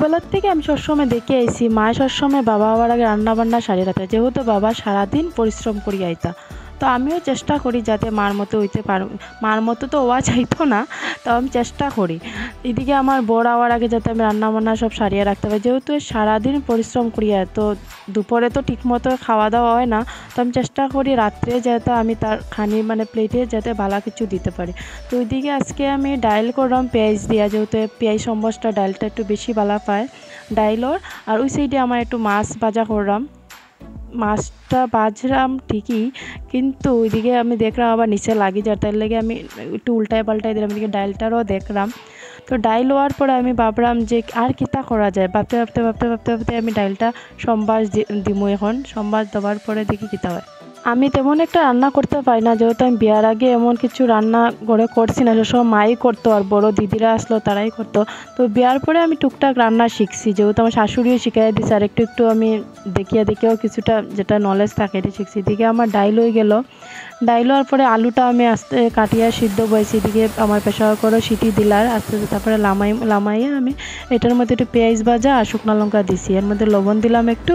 ছোটোবেলার থেকে আমি সবসময় দেখে আইছি মা সবসময় বাবা হওয়ার আগে রান্না বান্না সারিয়ে রাখতে, যেহেতু বাবা সারাদিন পরিশ্রম করি আইতা। তো আমিও চেষ্টা করি যাতে মার মতো হইতে পারো, মার মতো তো হওয়া চাইতো না, তো আমি চেষ্টা করি এদিকে আমার বর হওয়ার আগে যাতে আমি রান্না বান্না সব সারিয়ে রাখতে পারি। যেহেতু সারাদিন পরিশ্রম করি তো দুপুরে তো ঠিকমতো খাওয়া দাওয়া হয় না, তো আমি চেষ্টা করি রাত্রে যাতে আমি তার খানি মানে প্লেটে যাতে ভালো কিছু দিতে পারি। তো ওইদিকে আজকে আমি ডাইল করলাম পেঁয়াজ দিয়া, যেহেতু পেঁয়াজ সম্বসটা ডালটা একটু বেশি ভালো পায় ডাইলর। আর ওই সাইডে আমার একটু মাছ ভাজা করলাম, মাছটা বাজলাম ঠিকই, কিন্তু ওইদিকে আমি দেখলাম আবার নিচে লাগি যায়, তার লেগে আমি একটু উল্টায় পাল্টাই দিলাম। এদিকে ডালটারও দেখলাম, তো ডাইল হওয়ার পরে আমি ভাবলাম যে আর কিতা করা যায়, ভাবতে ভাবতে ভাবতে ভাবতে ভাবতে আমি ডালটা সম্বাস দিমু। এখন সম্বাস দেওয়ার পরে দেখি কিতা হয়। আমি তেমন একটা রান্না করতে পারি না, যেহেতু আমি বিয়ার আগে এমন কিছু রান্না করে করছি না, সব মাই করতো আর বড় দিদিরা আসলো তারাই করতো। তো বিয়ার পরে আমি টুকটাক রান্না শিখছি, যেহেতু আমার শাশুড়িও শিখাই দিচ্ছে, আর একটু একটু আমি দেখেও কিছুটা যেটা নলেজ থাকে এটা শিখছি। এদিকে আমার ডাইল হয়ে গেল, ডাইল হওয়ার পরে আলুটা আমি আস্তে কাটিয়া সিদ্ধ বয়েছি। এদিকে আমার প্রেসার করে সিটি দিলার আস্তে আস্তে, তারপরে লামাইয়া আমি এটার মধ্যে একটু পেঁয়াজ ভাজা আর শুকনো লঙ্কা দিছি, এর মধ্যে লবণ দিলাম একটু,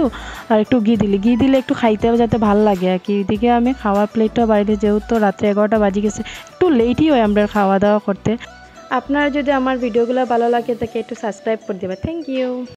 আর একটু ঘি দিলে একটু খাইতেও যাতে ভালো লাগে আর কি। এদিকে আমি খাওয়ার প্লেটটা বাড়িতে, যেহেতু রাত্রে 11টা বাজে গেছে, একটু লেটই হয় আমরা খাওয়া দাওয়া করতে। আপনারা যদি আমার ভিডিওগুলো ভালো লাগে তাকে একটু সাবস্ক্রাইব করে দেবেন। Thank you.